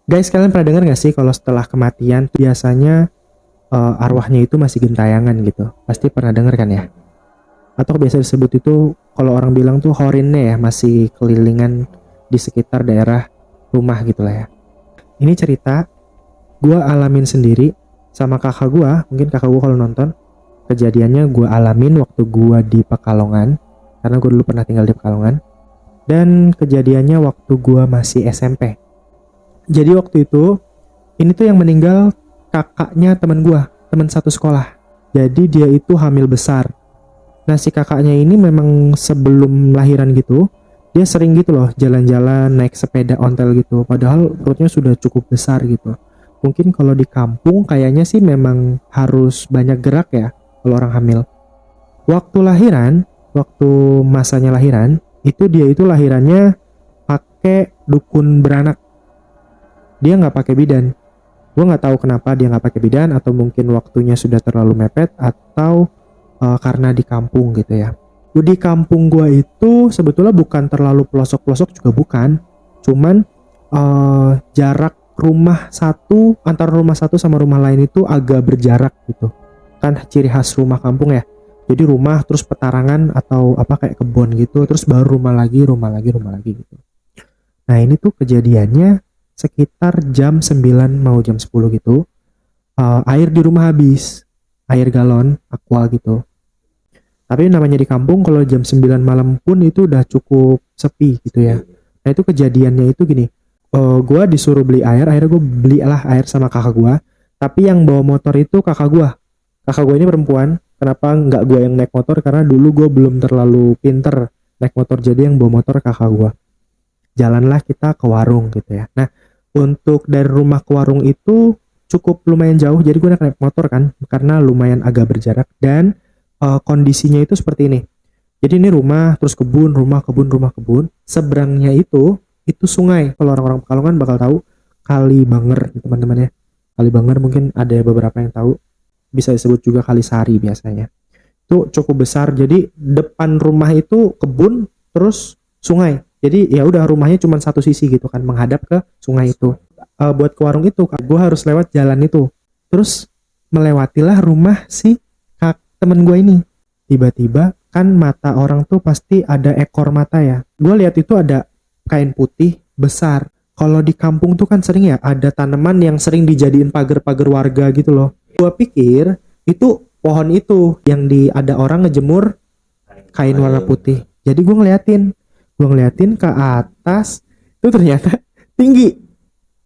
Guys, kalian pernah dengar gak sih kalau setelah kematian tuh biasanya arwahnya itu masih gentayangan gitu? Pasti pernah dengar kan ya? Atau biasa disebut itu kalau orang bilang tuh horinnya ya, masih kelilingan di sekitar daerah rumah gitu lah ya. Ini cerita gue alamin sendiri sama kakak gue, mungkin kakak gue kalau nonton. Kejadiannya gue alamin waktu gue di Pekalongan, karena gue dulu pernah tinggal di Pekalongan. Dan kejadiannya waktu gue masih SMP. Jadi waktu itu, ini tuh yang meninggal kakaknya teman gue, teman satu sekolah. Jadi dia itu hamil besar. Nah si kakaknya ini memang sebelum lahiran gitu, dia sering gitu loh jalan-jalan naik sepeda ontel gitu. Padahal perutnya sudah cukup besar gitu. Mungkin kalau di kampung kayaknya sih memang harus banyak gerak ya kalau orang hamil. Waktu lahiran, waktu masanya lahiran, itu dia itu lahirannya pakai dukun beranak. Dia nggak pakai bidan. Gue nggak tahu kenapa dia nggak pakai bidan, atau mungkin waktunya sudah terlalu mepet, atau karena di kampung gitu ya. Di kampung gue itu sebetulnya bukan terlalu pelosok-pelosok juga bukan, cuman jarak rumah satu antara rumah satu sama rumah lain itu agak berjarak gitu. Kan ciri khas rumah kampung ya. Jadi rumah terus petarangan atau apa kayak kebun gitu, terus baru rumah lagi, rumah lagi, rumah lagi gitu. Nah ini tuh kejadiannya sekitar jam 9 mau jam 10 gitu. Air di rumah habis, air galon aqua gitu. Tapi namanya di kampung kalau jam 9 malam pun itu udah cukup sepi gitu ya. Nah itu kejadiannya itu gini, gue disuruh beli air, akhirnya gue belilah air sama kakak gue. Tapi yang bawa motor itu kakak gue. Kakak gue ini perempuan, kenapa nggak gue yang naik motor? Karena dulu gue belum terlalu pinter naik motor, jadi yang bawa motor kakak gue. Jalanlah kita ke warung gitu ya. Nah untuk dari rumah ke warung itu cukup lumayan jauh, jadi gue naik motor kan, karena lumayan agak berjarak. Dan kondisinya itu seperti ini. Jadi ini rumah, terus kebun, rumah kebun, rumah kebun. Seberangnya itu sungai. Kalau orang-orang Pekalongan bakal tahu Kali Banger, teman-teman ya. Kali Banger mungkin ada beberapa yang tahu. Bisa disebut juga Kali Sari biasanya. Itu cukup besar. Jadi depan rumah itu kebun, terus sungai. Jadi ya udah rumahnya cuma satu sisi gitu kan, menghadap ke sungai itu. Buat ke warung itu, gue harus lewat jalan itu. Terus melewatilah rumah si temen gue ini. Tiba-tiba kan mata orang tuh pasti ada ekor mata ya. Gue lihat itu ada kain putih besar. Kalau di kampung tuh kan sering ya ada tanaman yang sering dijadiin pagar-pagar warga gitu loh. Gue pikir itu pohon itu yang ada orang ngejemur kain warna putih. Jadi gue ngeliatin ke atas, itu ternyata tinggi.